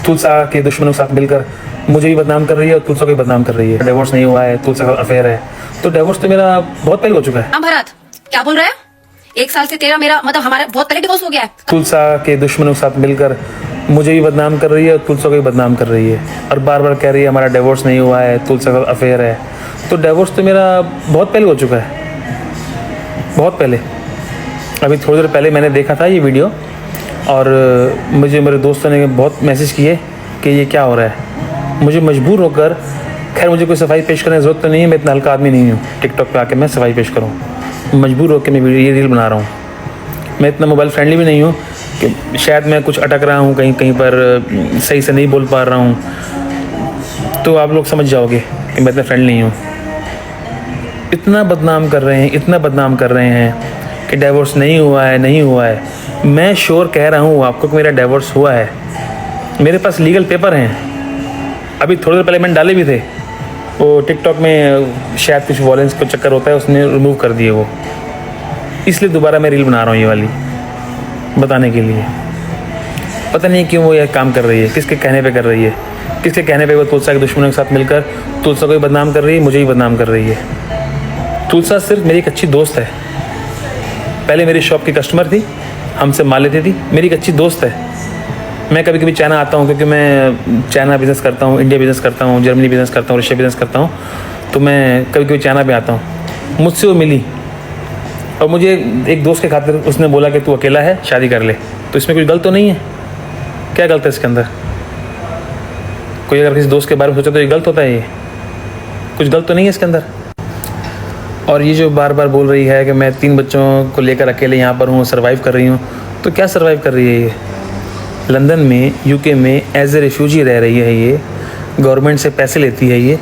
तुलसा के दुश्मनों के साथ मिलकर मुझे भी बदनाम कर रही है और तुलसा को भी बदनाम कर रही है। डिवोर्स नहीं हुआ है, तुलसा का अफेयर है, तो डिवोर्स तो मेरा बहुत पहले हो चुका है। भरत क्या बोल रहा है? 1 साल से तेरा मेरा मतलब हमारा बहुत पहले डिवोर्स हो गया है। तुलसा के दुश्मनों के साथ मिलकर मुझे भी बदनाम कर रही है और तुलसा को भी बदनाम कर रही है और बार बार कह रही है हमारा डिवोर्स नहीं हुआ है, तुलसा का अफेयर है, तो डिवोर्स तो मेरा बहुत पहले हो चुका है, बहुत पहले। अभी थोड़ी देर पहले मैंने देखा था ये वीडियो और मुझे मेरे दोस्तों ने बहुत मैसेज किए कि ये क्या हो रहा है। मुझे मजबूर होकर, खैर मुझे कोई सफाई पेश करने की ज़रूरत तो नहीं है, मैं इतना हल्का आदमी नहीं हूँ टिकटॉक पे आके मैं सफाई पेश करूँ। मजबूर होकर मैं ये रील बना रहा हूँ। मैं इतना मोबाइल फ्रेंडली भी नहीं हूँ कि शायद मैं कुछ अटक रहा हूँ कहीं कहीं पर, सही से नहीं बोल पा रहा हूँ, तो आप लोग समझ जाओगे कि मैं इतना फ्रेंड नहीं हूँ। इतना बदनाम कर रहे हैं, इतना बदनाम कर रहे हैं कि डिवोर्स नहीं हुआ है, नहीं हुआ है। मैं श्योर कह रहा हूँ आपको कि मेरा डिवोर्स हुआ है। मेरे पास लीगल पेपर हैं। अभी थोड़ी देर पहले मैंने डाले भी थे, वो टिकटॉक में शायद कुछ वॉलेंस को चक्कर होता है, उसने रिमूव कर दिए वो, इसलिए दोबारा मैं रील बना रहा हूँ ये वाली बताने के लिए। पता नहीं क्यों वो ये काम कर रही है, किसके कहने पे कर रही है, किसके कहने पे वो तुलसा के दुश्मनों के साथ मिलकर तुलसा को भी बदनाम कर रही है, मुझे भी बदनाम कर रही है। तुलसा सिर्फ मेरी एक अच्छी दोस्त है, पहले मेरी शॉप की कस्टमर थी, हमसे माल लेती थी, मेरी एक अच्छी दोस्त है। मैं कभी कभी चाइना आता हूँ क्योंकि मैं चाइना बिज़नेस करता हूँ, इंडिया बिज़नेस करता हूँ, जर्मनी बिज़नेस करता हूँ, रशिया बिज़नेस करता हूँ, तो मैं कभी कभी चाइना पे आता हूँ। मुझसे वो मिली और मुझे एक दोस्त के खातिर उसने बोला कि तू अकेला है, शादी कर ले। तो इसमें कुछ गलत तो नहीं है? क्या गलत है इसके अंदर? कोई अगर किसी दोस्त के बारे में सोचे तो ये गलत होता है? ये कुछ गलत तो नहीं है इसके अंदर? और ये जो बार बार बोल रही है कि मैं 3 बच्चों को लेकर अकेले यहाँ पर हूँ, सर्वाइव कर रही हूँ, तो क्या सर्वाइव कर रही है ये? लंदन में, यूके में एज ए रेफ्यूजी रह रही है ये, गवर्नमेंट से पैसे लेती है ये।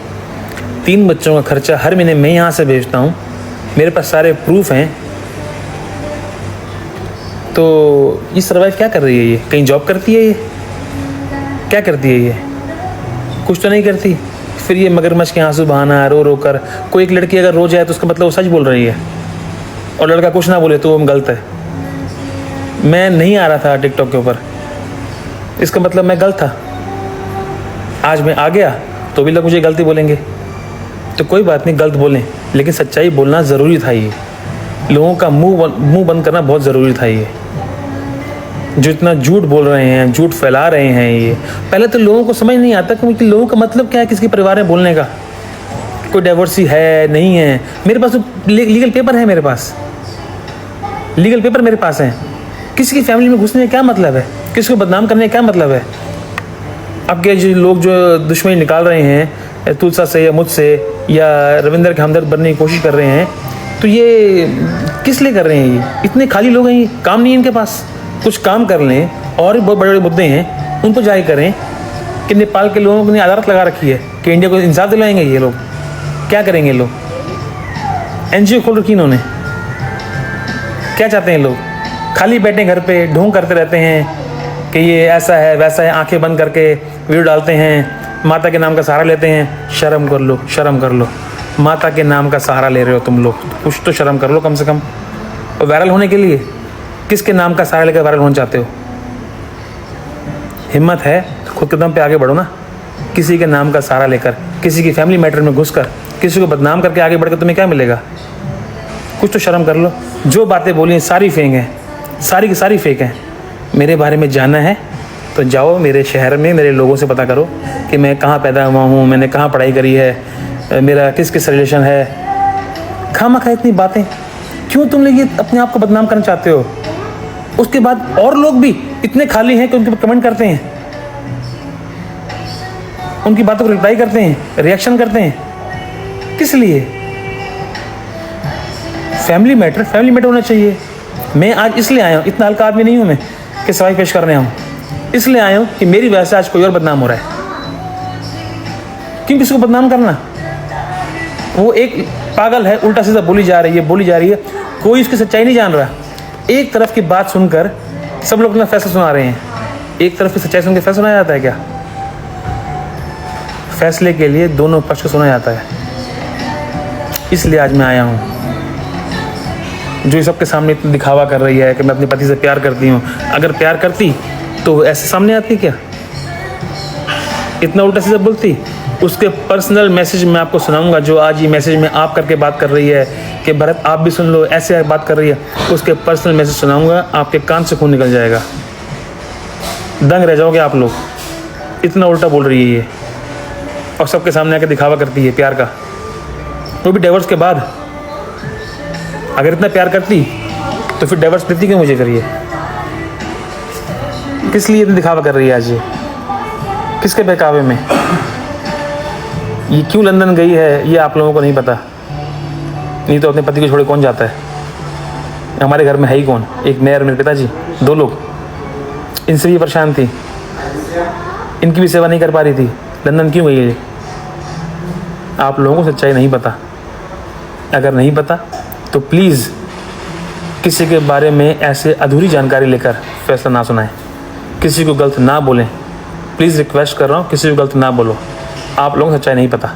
3 बच्चों का खर्चा हर महीने मैं यहाँ से भेजता हूँ, मेरे पास सारे प्रूफ हैं। तो ये सर्वाइव क्या कर रही है ये? कहीं जॉब करती है ये? क्या करती है ये? कुछ तो नहीं करती। फिर ये मगरमच्छ के आंसू बहाना, रो रो कर। कोई एक लड़की अगर रो जाए तो उसका मतलब वो सच बोल रही है, और लड़का कुछ ना बोले तो वो गलत है। मैं नहीं आ रहा था टिकटॉक के ऊपर, इसका मतलब मैं गलत था। आज मैं आ गया तो भी लोग मुझे गलती बोलेंगे, तो कोई बात नहीं, गलत बोलें, लेकिन सच्चाई बोलना ज़रूरी था। ये लोगों का मुंह बंद करना बहुत ज़रूरी था। ये जो इतना झूठ बोल रहे हैं, झूठ फैला रहे हैं, ये पहले तो लोगों को समझ नहीं आता कि लोगों का मतलब क्या है, किसके परिवार में बोलने का। कोई डाइवोर्सी है नहीं है, मेरे पास तो लीगल पेपर है, मेरे पास लीगल पेपर मेरे पास है। किसी की फैमिली में घुसने का क्या मतलब है? किसी को बदनाम करने का क्या मतलब है? आपके जो लोग जो दुश्मनी निकाल रहे हैं तुलसा से या मुझसे या रविंदर के हमदर्द बनने की कोशिश कर रहे हैं, तो ये किस लिए कर रहे हैं? ये इतने खाली लोग हैं, ये काम नहीं है इनके पास। कुछ काम कर लें, और भी बहुत बड़े बड़े मुद्दे हैं उन पर जाहिर करें कि नेपाल के लोगों ने अदालत लगा रखी है कि इंडिया को इंसाफ दिलाएंगे। ये लोग क्या करेंगे? लोग NGO खोल रखी इन्होंने, क्या चाहते हैं लोग? खाली बैठे घर पे ढोंग करते रहते हैं कि ये ऐसा है वैसा है, आंखें बंद करके वीडियो डालते हैं, माता के नाम का सहारा लेते हैं। शर्म कर लो, शर्म कर लो। माता के नाम का सहारा ले रहे हो तुम लोग, कुछ तो शर्म कर लो कम से कम। और वायरल होने के लिए किसके नाम का सहारा लेकर वायरल होना चाहते हो? हिम्मत है खुद कदम पे आगे बढ़ो ना। किसी के नाम का सहारा लेकर, किसी की फैमिली मैटर में घुसकर, किसी को बदनाम करके आगे बढ़कर तुम्हें क्या मिलेगा? कुछ तो शर्म कर लो। जो बातें बोली सारी फेक हैं, सारी की सारी फेक हैं। मेरे बारे में जानना है तो जाओ मेरे शहर में, मेरे लोगों से पता करो कि मैं कहाँ पैदा हुआ हूँ, मैंने कहाँ पढ़ाई करी है, मेरा किस किस रिलेशन है। खामखा इतनी बातें क्यों तुम लोग ये अपने आप को बदनाम करना चाहते हो? उसके बाद और लोग भी इतने खाली हैं कि उनके पर कमेंट करते हैं, उनकी बातों को रिप्लाई करते हैं, रिएक्शन करते हैं। किस लिए? फैमिली मैटर होना चाहिए। मैं आज इसलिए आया हूँ, इतना हल्का आदमी नहीं हूँ मैं कि सवाल पेश करने आऊँ। इसलिए आया हूँ कि मेरी वजह से आज कोई और बदनाम हो रहा है। क्यों किसी को बदनाम करना? वो एक पागल है, उल्टा सीधा बोली जा रही है, कोई उसकी सच्चाई नहीं जान रहा। एक तरफ की बात सुनकर सब लोग अपना फैसला सुना रहे हैं। एक तरफ की सच्चाई सुनकर फैसला सुनाया जाता है क्या? फैसले के लिए दोनों पक्ष को सुना जाता है। इसलिए आज मैं आया हूँ। जो सबके सामने इतना दिखावा कर रही है कि मैं अपने पति से प्यार करती हूँ, अगर प्यार करती तो ऐसे सामने आती क्या? इतना उल्टा सीधा बोलती। उसके पर्सनल मैसेज मैं आपको सुनाऊंगा, जो आज ये मैसेज में आप करके बात कर रही है कि भरत आप भी सुन लो, ऐसे बात कर रही है, उसके पर्सनल मैसेज सुनाऊंगा, आपके कान से खून निकल जाएगा, दंग रह जाओगे आप लोग। इतना उल्टा बोल रही है ये, और सबके सामने आके दिखावा करती है प्यार का, वो भी डिवोर्स के बाद। अगर इतना प्यार करती तो फिर डिवोर्स देती क्यों मुझे? करिए, किस लिए इतना दिखावा कर रही है आज ये? किसके बहकावे में? ये क्यों लंदन गई है ये आप लोगों को नहीं पता। नहीं तो अपने पति को छोड़े कौन जाता है? हमारे घर में है ही कौन? एक मैं और मेरे पिताजी, 2 लोग। इनसे भी परेशान थी, इनकी भी सेवा नहीं कर पा रही थी। लंदन क्यों गई है? आप लोगों को सच्चाई नहीं पता। अगर नहीं पता तो प्लीज़ किसी के बारे में ऐसे अधूरी जानकारी लेकर फैसला ना सुनाएं, किसी को गलत ना बोलें। प्लीज़ रिक्वेस्ट कर रहा हूँ, किसी को गलत ना बोलो। आप लोगों को सच्चाई नहीं पता।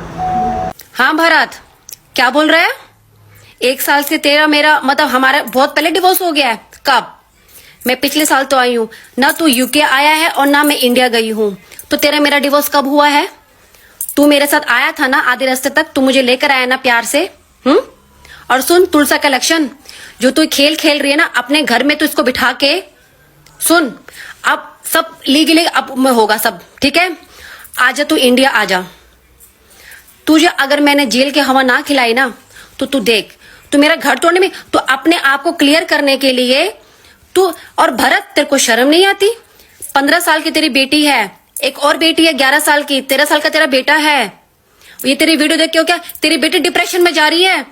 हाँ भरत, क्या बोल रहा है? 1 साल से तेरा मेरा मतलब हमारा बहुत पहले डिवोर्स हो गया है। कब? मैं पिछले साल तो आई हूँ ना, तू यूके आया है और ना मैं इंडिया गई हूँ। तो तेरा मेरा डिवोर्स कब हुआ है? तू मेरे साथ आया था ना आधे रास्ते तक, तू मुझे लेकर आया ना प्यार से। और सुन, तुलसा कलेक्शन जो तू खेल खेल रही है ना अपने घर में, तो इसको बिठा के सुन, अब सब लीगली अब में होगा सब, ठीक है? आजा तू इंडिया आजा। तुझे अगर मैंने जेल के हवा ना खिलाई ना तो तू देख, तू मेरा घर तोड़ने में, तो अपने आप को क्लियर करने के लिए तू। और भरत, तेरे को शर्म नहीं आती? 15 साल की तेरी बेटी है, एक और बेटी है 11 साल की, 13 साल का तेरा बेटा है। ये तेरी वीडियो देख के क्या तेरी बेटी डिप्रेशन में जा रही है?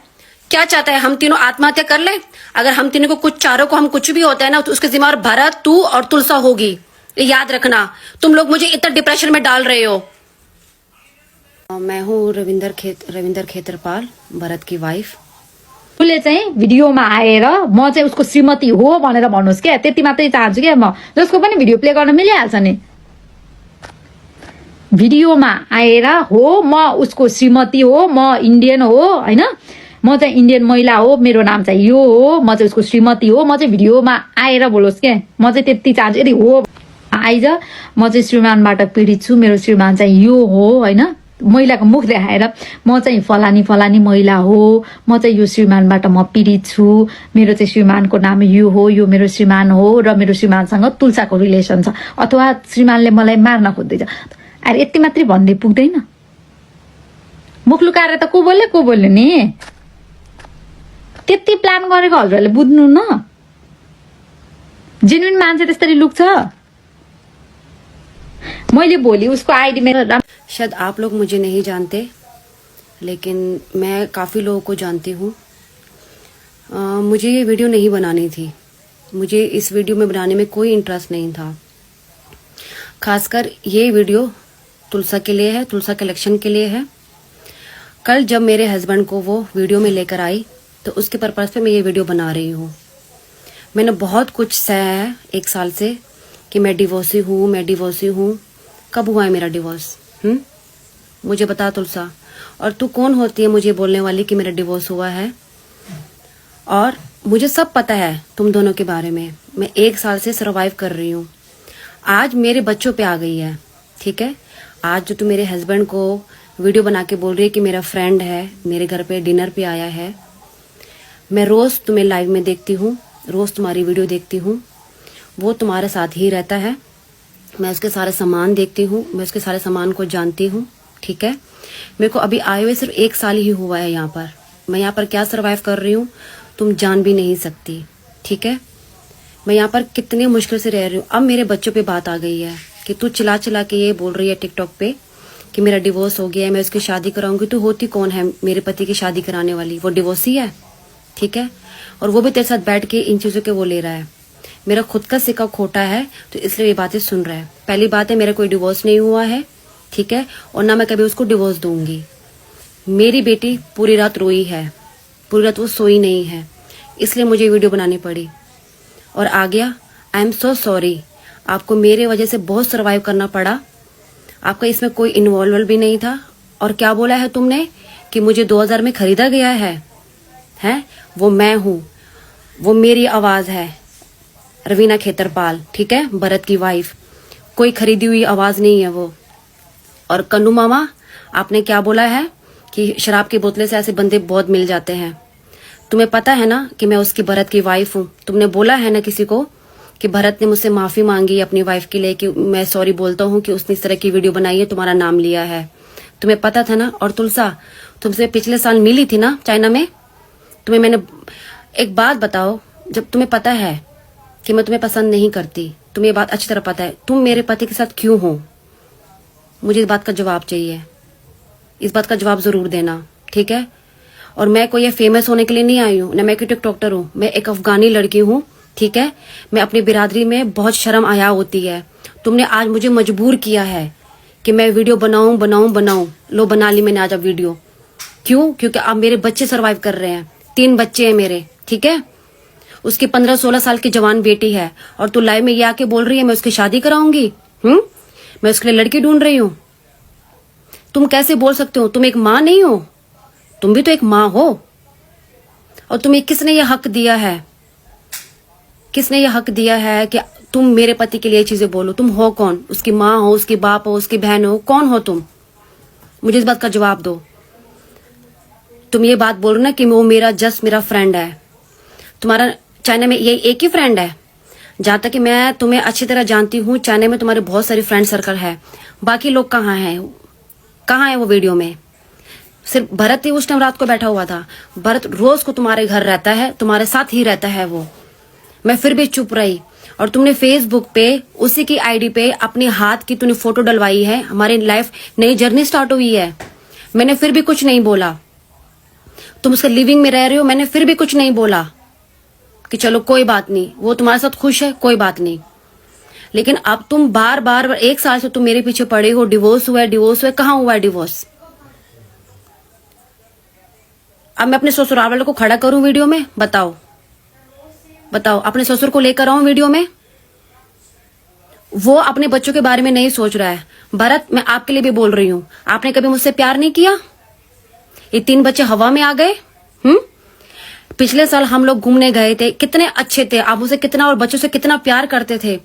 क्या चाहता है? हम तीनों आत्महत्या कर ले? अगर हम तीनों को कुछ, चारों को हम कुछ भी होता है ना, तो उसके जिम्मेदार भरत, तू और तुलसा होगी। ये याद रखना। तुम लोग मुझे इतना डिप्रेशन में डाल रहे हो। मैं हूँ रविंदर खेतरपाल, भरत की वाइफ। उसले चाहिँ भिडियोमा आएर म चाहिँ उसको श्रीमती हो भनेर भन्नुहोस् क्या, त्यति मात्रै चाहन्छु क्या म। जसको पनि भिडियो प्ले गर्न मिलिहाल्छ नि। भिडियोमा आएर हो म उसको श्रीमती हो, म इन्डियन हो हैन, म चाहिँ इन्डियन महिला हो, मेरो नाम चाहिँ यो हो, म चाहिँ उसको श्रीमती हो, म चाहिँ भिडियोमा आएर बोलोस् क्या। म चाहिँ त्यति चाहन्छु। यदि हो आइज, म चाहिँ श्रीमानबाट पीडित छु, मेरो श्रीमान चाहिँ यो हो हैन, महिलाको मुख देखाएर म चाहिँ फलानी फलानी महिला हो, म चाहिँ यो श्रीमानबाट म पीडित छु, मेरो चाहिँ श्रीमानको नाम यो हो, यो मेरो श्रीमान हो र मेरो श्रीमानसँग तुलसाको रिलेसन छ, अथवा श्रीमानले मलाई मार्न खोज्दैछ। अरे यति मात्रै भन्दै पुग्दैन? मुख लुकाएर त को बोल्ने नि? त्यति प्लान गरेको हजुरहरूले बुझ्नु न। जेन्युन मान्छे त्यसरी लुक्छ। मैले भोलि उसको आईडी में, शायद आप लोग मुझे नहीं जानते, लेकिन मैं काफ़ी लोगों को जानती हूँ। मुझे ये वीडियो नहीं बनानी थी, मुझे इस वीडियो में बनाने में कोई इंटरेस्ट नहीं था। खासकर ये वीडियो तुलसा के लिए है, तुलसा कलेक्शन के लिए है। कल जब मेरे हस्बैंड को वो वीडियो में लेकर आई तो उसके पर्पज़ पे मैं ये वीडियो बना रही हूँ। मैंने बहुत कुछ सहा है 1 साल से कि मैं डिवोर्सी हूँ। कब हुआ है मेरा डिवोर्स? मुझे बता तुलसा। और तू कौन होती है मुझे बोलने वाली कि मेरा डिवोर्स हुआ है? और मुझे सब पता है तुम दोनों के बारे में। मैं 1 साल से सर्वाइव कर रही हूँ। आज मेरे बच्चों पे आ गई है, ठीक है? आज जो तू मेरे हस्बैंड को वीडियो बना के बोल रही है कि मेरा फ्रेंड है, मेरे घर पे डिनर पे आया है। मैं रोज़ तुम्हें लाइव में देखती हूँ, रोज़ तुम्हारी वीडियो देखती हूँ। वो तुम्हारे साथ ही रहता है। मैं उसके सारे सामान देखती हूँ, मैं उसके सारे सामान को जानती हूँ, ठीक है? मेरे को अभी आए हुए सिर्फ 1 साल ही हुआ है यहाँ पर। मैं यहाँ पर क्या सर्वाइव कर रही हूँ तुम जान भी नहीं सकती, ठीक है? मैं यहाँ पर कितनी मुश्किल से रह रही हूँ। अब मेरे बच्चों पे बात आ गई है कि तू चिल्ला के ये बोल रही है टिकटॉक पे कि मेरा डिवोर्स हो गया है, मैं उसकी शादी कराऊंगी। तो होती कौन है मेरे पति की शादी कराने वाली? वो डिवोर्सी है, ठीक है? और वो भी तेरे साथ बैठ के इन चीज़ों के वो ले रहा है। मेरा खुद का सिक्का खोटा है तो इसलिए ये बातें सुन रहा है। पहली बात है, मेरा कोई डिवोर्स नहीं हुआ है, ठीक है? और ना मैं कभी उसको डिवोर्स दूंगी। मेरी बेटी पूरी रात रोई है, पूरी रात वो सोई नहीं है, इसलिए मुझे वीडियो बनानी पड़ी। और आ गया, आई एम सो सॉरी। आपको मेरे वजह से बहुत सर्वाइव करना पड़ा। आपका इसमें कोई इन्वॉल्व भी नहीं था। और क्या बोला है तुमने कि मुझे 2000 में खरीदा गया है? वो मैं हूँ, वो मेरी आवाज़ है, रवीना खेतरपाल, ठीक है? भरत की वाइफ। कोई खरीदी हुई आवाज़ नहीं है वो। और कन्नू मामा, आपने क्या बोला है कि शराब की बोतले से ऐसे बंदे बहुत मिल जाते हैं। तुम्हें पता है ना कि मैं उसकी भरत की वाइफ हूँ। तुमने बोला है ना किसी को कि भरत ने मुझसे माफी मांगी अपनी वाइफ के लिए कि मैं सॉरी बोलता हूँ कि उसने इस तरह की वीडियो बनाई है, तुम्हारा नाम लिया है। तुम्हें पता था ना। और तुलसा, तुमसे पिछले साल मिली थी ना चाइना में, तुम्हें मैंने एक बात बताओ, जब तुम्हें पता है कि मैं तुम्हें पसंद नहीं करती, तुम्हें ये बात अच्छी तरह पता है, तुम मेरे पति के साथ क्यों हो? मुझे इस बात का जवाब चाहिए। इस बात का जवाब जरूर देना, ठीक है? और मैं कोई फेमस होने के लिए नहीं आई हूँ, ना मैं कोई टिकटॉकर हूँ। मैं एक अफगानी लड़की हूँ, ठीक है? मैं अपनी बिरादरी में बहुत शर्म आया होती है। तुमने आज मुझे मजबूर किया है कि मैं वीडियो बनाऊं। लो, बना ली मैंने आज अब वीडियो। क्यों? क्योंकि अब मेरे बच्चे सरवाइव कर रहे हैं। 3 बच्चे हैं मेरे, ठीक है? उसकी 15-16 साल की जवान बेटी है, और तू लाइव में ये आके बोल रही है मैं उसकी शादी कराऊंगी। मैं उसके लिए लड़की ढूंढ रही हूँ। तुम कैसे बोल सकते हो? तुम एक माँ नहीं हो? तुम भी तो एक माँ हो। और तुम्हें किसने ये हक दिया है? किसने ये हक दिया है कि तुम मेरे पति के लिए चीजें बोलो? तुम हो कौन? उसकी माँ हो, उसकी बाप हो, उसकी बहन हो, कौन हो तुम? मुझे इस बात का जवाब दो। तुम ये बात बोल रहे ना कि वो मेरा फ्रेंड है। तुम्हारा चाइना में ये एक ही फ्रेंड है? जहां तक कि मैं तुम्हें अच्छी तरह जानती हूँ, चाइना में तुम्हारे बहुत सारे फ्रेंड सर्कल है। बाकी लोग कहाँ हैं? कहाँ है वो वीडियो में? सिर्फ भरत ही उस टाइम रात को बैठा हुआ था। भरत रोज को तुम्हारे घर रहता है, तुम्हारे साथ ही रहता है वो। मैं फिर भी चुप रही। और तुमने फेसबुक पे उसी की आईडी पे अपने हाथ की तूने फोटो डलवाई है। हमारी लाइफ नई जर्नी स्टार्ट हुई है। मैंने फिर भी कुछ नहीं बोला। तुम उसके लिविंग में रह रहे हो, मैंने फिर भी कुछ नहीं बोला कि चलो कोई बात नहीं, वो तुम्हारे साथ खुश है, कोई बात नहीं। लेकिन अब तुम बार बार 1 साल से तुम मेरे पीछे पड़े हो। डिवोर्स हुआ है, कहाँ हुआ है डिवोर्स? अब मैं अपने ससुराल वालों को खड़ा करूं वीडियो में? बताओ, अपने ससुर को लेकर आऊं वीडियो में? वो अपने बच्चों के बारे में नहीं सोच रहा है। भरत, मैं आपके लिए भी बोल रही हूं, आपने कभी मुझसे प्यार नहीं किया? ये 3 बच्चे हवा में आ गए। पिछले साल हम लोग घूमने गए थे, कितने अच्छे थे, आप मुझसे कितना और बच्चों से कितना प्यार करते थे।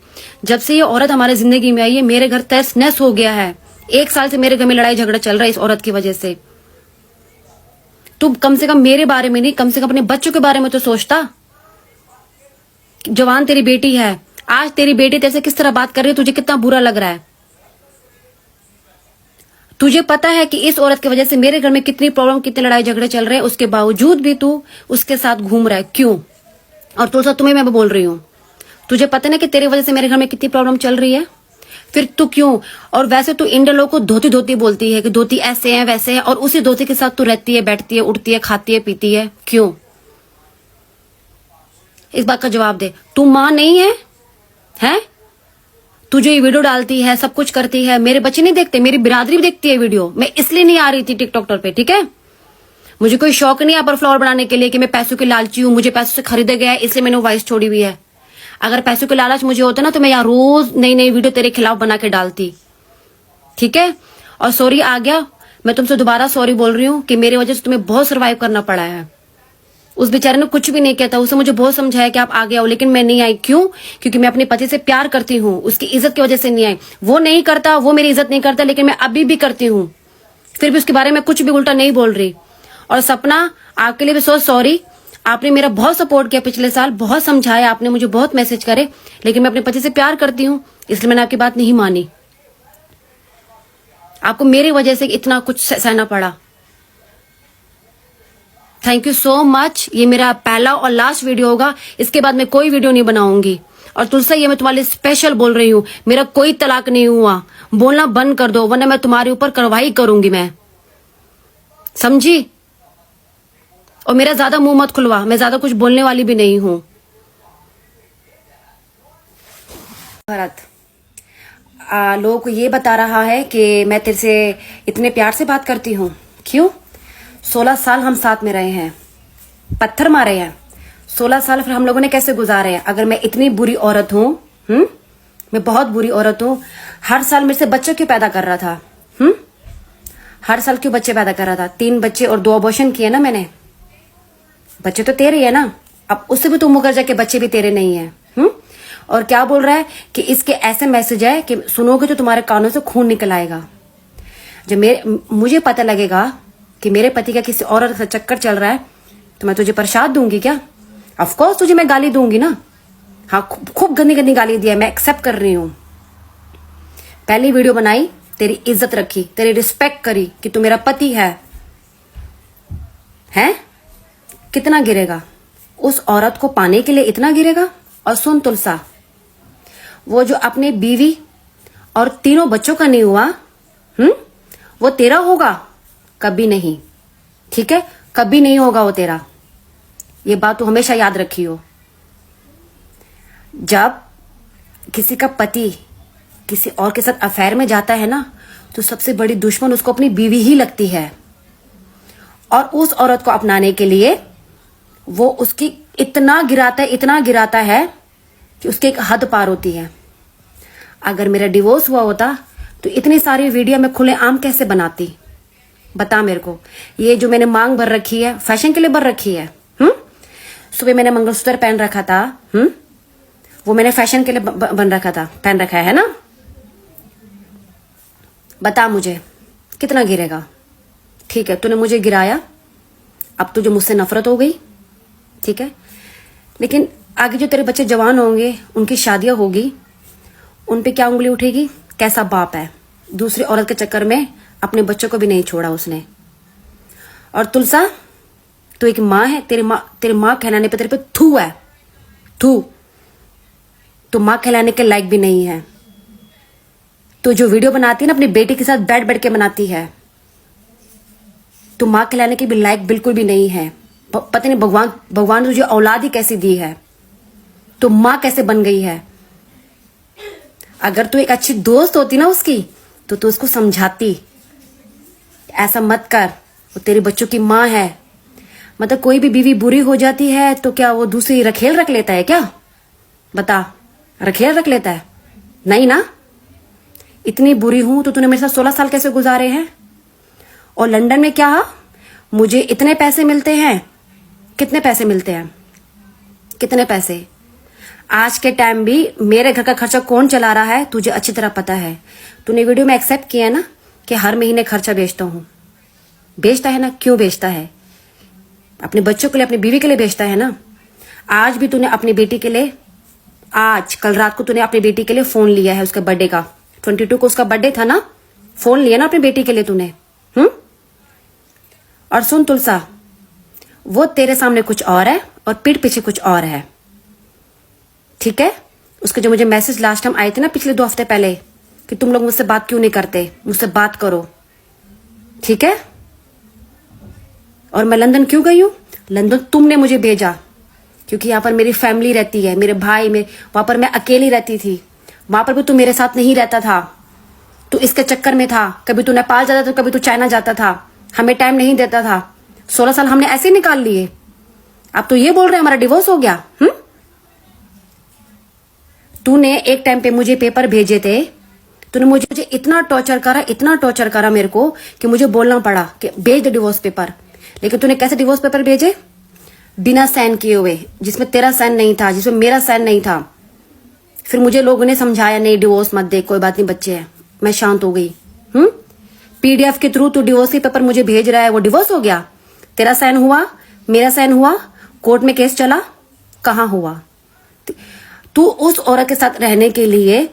जब से ये औरत हमारे जिंदगी में आई है, मेरे घर तहस नहस हो गया है। 1 साल से मेरे घर में लड़ाई झगड़ा चल रहा है इस औरत की वजह से। तुम कम से कम मेरे बारे में नहीं, कम से कम अपने बच्चों के बारे में तो सोचता। जवान तेरी बेटी है, आज तेरी बेटी तेरे से किस तरह बात कर रही है, तुझे कितना बुरा लग रहा है? तुझे पता है कि इस औरत की वजह से मेरे घर में कितनी प्रॉब्लम, कितने लड़ाई झगड़े चल रहे हैं, उसके बावजूद भी तू उसके साथ घूम रहा है, क्यों? और तुलसा, तुम्हें मैं बोल रही हूँ, तुझे पता ना कि तेरी वजह से मेरे घर में कितनी प्रॉब्लम चल रही है, फिर तू क्यों? और वैसे तू इंडियन लोगों को धोती धोती बोलती है कि धोती ऐसे है वैसे है, और उसी धोती के साथ तू रहती है, बैठती है, उठती है, खाती है, पीती है, क्यों? इस बात का जवाब दे। तू माँ नहीं है? हैं? तू जो ये वीडियो डालती है, सब कुछ करती है, मेरे बच्चे नहीं देखते, मेरी बिरादरी भी देखती है वीडियो। मैं इसलिए नहीं आ रही थी टिकटॉक पे, ठीक है? मुझे कोई शौक नहीं है पर फ्लावर बनाने के लिए कि मैं पैसों की लालची हूँ, मुझे पैसों से खरीदा गया है इसलिए मैंने वॉइस छोड़ी हुई है। अगर पैसों के लालच मुझे होता ना तो मैं यहाँ रोज नई नई वीडियो तेरे खिलाफ बना के डालती, ठीक है? और सॉरी आ गया, मैं तुमसे दोबारा सॉरी बोल रही हूँ कि मेरी वजह से तुम्हें बहुत सर्वाइव करना पड़ा है। उस बेचारे ने कुछ भी नहीं किया था, उसे मुझे बहुत समझाया कि आप आगे आओ, लेकिन मैं नहीं आई। क्यों? क्योंकि मैं अपने पति से प्यार करती हूँ, उसकी इज्जत की वजह से नहीं आई। वो नहीं करता, वो मेरी इज्जत नहीं करता, लेकिन मैं अभी भी करती हूँ, फिर भी उसके बारे में कुछ भी उल्टा नहीं बोल रही। और सपना, आपके लिए भी सॉरी। आपने मेरा बहुत सपोर्ट किया पिछले साल, बहुत समझाया आपने मुझे, बहुत मैसेज करे, लेकिन मैं अपने पति से प्यार करती हूँ इसलिए मैंने आपकी बात नहीं मानी। आपको मेरी वजह से इतना कुछ सहना पड़ा। Thank you so much. ये मेरा पहला और लास्ट वीडियो होगा, इसके बाद मैं कोई वीडियो नहीं बनाऊंगी। और तुलसा, ये मैं तुम्हारे लिए स्पेशल बोल रही हूँ, मेरा कोई तलाक नहीं हुआ, बोलना बंद कर दो वरना मैं तुम्हारे ऊपर कार्रवाई करूंगी, मैं समझी? और मेरा ज्यादा मुंह मत खुलवा, मैं ज्यादा कुछ बोलने वाली भी नहीं हूँ। भरत लोगों को ये बता रहा है कि मैं तेरे से इतने प्यार से बात करती हूँ, क्यों? 16 साल हम साथ में रहे हैं, पत्थर मारे हैं, 16 साल फिर हम लोगों ने कैसे गुजारे हैं? अगर मैं इतनी बुरी औरत हूँ, मैं बहुत बुरी औरत हूँ, हर साल मेरे से बच्चों क्यों पैदा कर रहा था? हर साल क्यों बच्चे पैदा कर रहा था? 3 बच्चे और 2 अबॉर्शन किए ना मैंने। बच्चे तो तेरे ही है ना, अब उससे भी तुम मुकर जाके बच्चे भी तेरे नहीं है। और क्या बोल रहा है कि इसके ऐसे मैसेज है कि सुनोगे तो तुम्हारे कानों से खून निकल आएगा। जब मुझे पता लगेगा कि मेरे पति का किसी औरत का चक्कर चल रहा है तो मैं तुझे प्रसाद दूंगी क्या? ऑफ कोर्स तुझे मैं गाली दूंगी ना। हाँ, खूब गंदी गंदी गाली दिया, मैं एक्सेप्ट कर रही हूं। पहली वीडियो बनाई, तेरी इज्जत रखी, तेरी रिस्पेक्ट करी कि तू मेरा पति है। हैं? कितना गिरेगा? उस औरत को पाने के लिए इतना गिरेगा? और सुन तुलसा, वो जो अपने बीवी और 3 बच्चों का नहीं हुआ, वो तेरा होगा? कभी नहीं, ठीक है? कभी नहीं होगा वो तेरा। ये बात तू हमेशा याद रखियो। जब किसी का पति किसी और के साथ अफेयर में जाता है ना, तो सबसे बड़ी दुश्मन उसको अपनी बीवी ही लगती है। और उस औरत को अपनाने के लिए वो उसकी इतना गिराता है कि उसकी एक हद पार होती है। अगर मेरा डिवोर्स हुआ होता तो इतनी सारी वीडियो मैं खुलेआम कैसे बनाती? बता मेरे को। ये जो मैंने मांग भर रखी है, फैशन के लिए भर रखी है। सुबह मैंने मंगलसूत्र पहन रखा था, वो मैंने फैशन के लिए बन रखा था, पहन रखा है ना। बता मुझे कितना गिरेगा? ठीक है, तूने मुझे गिराया, अब तुझे मुझसे नफरत हो गई, ठीक है? लेकिन आगे जो तेरे बच्चे जवान होंगे, उनकी शादियां होगी, उन पे क्या उंगली उठेगी? कैसा बाप है, दूसरी औरत के चक्कर में अपने बच्चों को भी नहीं छोड़ा उसने। और तुलसा, तू एक माँ है, तेरी माँ कहलाने पे तेरे पे थू है, थू। तो माँ कहलाने के लायक भी नहीं है। तो जो वीडियो बनाती है ना अपनी बेटी के साथ बैठ के बनाती है, तो माँ कहलाने के भी लायक बिल्कुल भी नहीं है। पता नहीं भगवान ने तुझे औलाद ही कैसी दी है, तो माँ कैसे बन गई है। अगर तू एक अच्छी दोस्त होती ना उसकी, तो तू उसको समझाती, ऐसा मत कर, वो तेरे बच्चों की माँ है। मतलब कोई भी बीवी बुरी हो जाती है तो क्या वो दूसरी रखेल रख लेता है क्या? बता, रखेल रख लेता है? नहीं ना। इतनी बुरी हूं तो तूने मेरे साथ 16 साल कैसे गुजारे हैं? और लंदन में क्या, मुझे इतने पैसे मिलते हैं। कितने पैसे मिलते हैं? कितने पैसे? आज के टाइम भी मेरे घर का खर्चा कौन चला रहा है तुझे अच्छी तरह पता है। तूने वीडियो में एक्सेप्ट किया ना कि हर महीने खर्चा बेचता हूं। बेचता है ना? क्यों बेचता है? अपने बच्चों के लिए, अपनी बीवी के लिए बेचता है ना। आज भी तूने अपनी बेटी के लिए, कल रात को तूने अपनी बेटी के लिए फोन लिया है, उसके बर्थडे का, 22 को उसका बर्थडे था ना, फोन लिया ना अपनी बेटी के लिए तूने। और सुन तुलसा, वो तेरे सामने कुछ और है और पीठ पीछे कुछ और है, ठीक है? उसके जो मुझे मैसेज लास्ट टाइम आए थे ना, पिछले 2 हफ्ते पहले, कि तुम लोग मुझसे बात क्यों नहीं करते, मुझसे बात करो, ठीक है? और मैं लंदन क्यों गई हूं? लंदन तुमने मुझे भेजा, क्योंकि यहाँ पर मेरी फैमिली रहती है, मेरे भाई, वहां पर मैं अकेली रहती थी। वहां पर भी तू मेरे साथ नहीं रहता था, तू इसके चक्कर में था। कभी तू नेपाल जाता था, कभी तू चाइना जाता था, हमें टाइम नहीं देता था। 16 साल हमने ऐसे ही निकाल लिए। अब तो ये बोल रहे हमारा डिवोर्स हो गया। तूने एक टाइम पे मुझे पेपर भेजे थे, तूने मुझे इतना टॉर्चर करा मेरे को कि मुझे बोलना पड़ा कि भेज दे डिवोर्स पेपर। लेकिन तूने कैसे डिवोर्स पेपर भेजे? बिना साइन किए हुए, जिसमें तेरा साइन नहीं था, जिसमें मेरा साइन नहीं था। फिर मुझे लोगों ने समझाया, नहीं डिवोर्स मत दे, कोई बात नहीं, बच्चे हैं। मैं शांत हो गई। पीडीएफ के थ्रू तू डिवोर्स के पेपर मुझे भेज रहा है, वो डिवोर्स हो गया? तेरा साइन हुआ, मेरा साइन हुआ, कोर्ट में केस चला, कहां हुआ? तू उस औरत के साथ रहने के लिए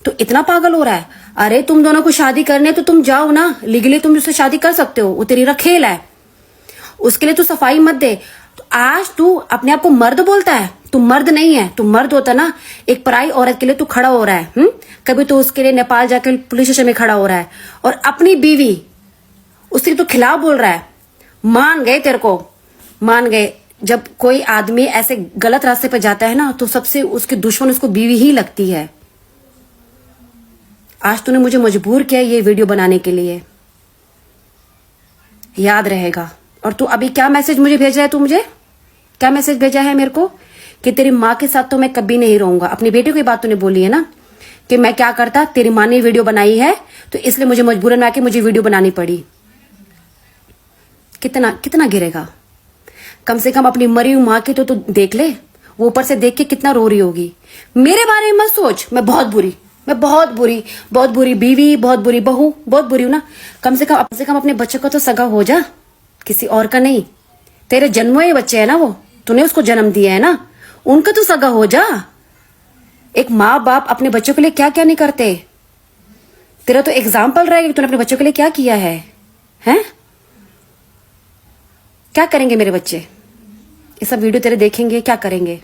तो इतना पागल हो रहा है। अरे तुम दोनों को शादी करने तो तुम जाओ ना, लीगली तुम उससे शादी कर सकते हो, वो तेरी रखेल है, उसके लिए तू सफाई मत दे। तो आज तू अपने आप को मर्द बोलता है, तू मर्द नहीं है। तू मर्द होता ना, एक पराई औरत के लिए तू खड़ा हो रहा है। कभी तो उसके लिए नेपाल जाकर पुलिस स्टेशन में खड़ा हो रहा है, और अपनी बीवी उसके लिए तो खिलाफ बोल रहा है। मान गए, तेरे को मान गए। जब कोई आदमी ऐसे गलत रास्ते पर जाता है ना, तो सबसे उसके दुश्मन उसको बीवी ही लगती है। आज तूने मुझे मजबूर किया ये वीडियो बनाने के लिए, याद रहेगा। और तू अभी क्या मैसेज मुझे भेज रहा है? तू मुझे क्या मैसेज भेजा है मेरे को? कि तेरी माँ के साथ तो मैं कभी नहीं रहूंगा। अपनी बेटी की बात तूने बोली है ना, कि मैं क्या करता, तेरी माँ ने वीडियो बनाई है तो इसलिए मुझे मजबूरन में आके मुझे वीडियो बनानी पड़ी। कितना गिरेगा? कम से कम अपनी मरी हुई माँ की तो देख ले, वो ऊपर से देख के कितना रो रही होगी। मेरे बारे में मत सोच, मैं बहुत बुरी, मैं बहुत बुरी बीवी, बहुत बुरी बहू, बहुत बुरी हूं ना। कम से कम अपने बच्चों का तो सगा हो जा, किसी और का नहीं। तेरे जन्मे बच्चे है ना, वो तूने उसको जन्म दिया है ना, उनका तो सगा हो जा। एक माँ बाप अपने बच्चों के लिए क्या क्या नहीं करते। तेरा तो एग्जाम्पल रहेगा कि तूने अपने बच्चों के लिए क्या किया है। हैं? क्या करेंगे मेरे बच्चे? ये सब वीडियो तेरे देखेंगे, क्या करेंगे?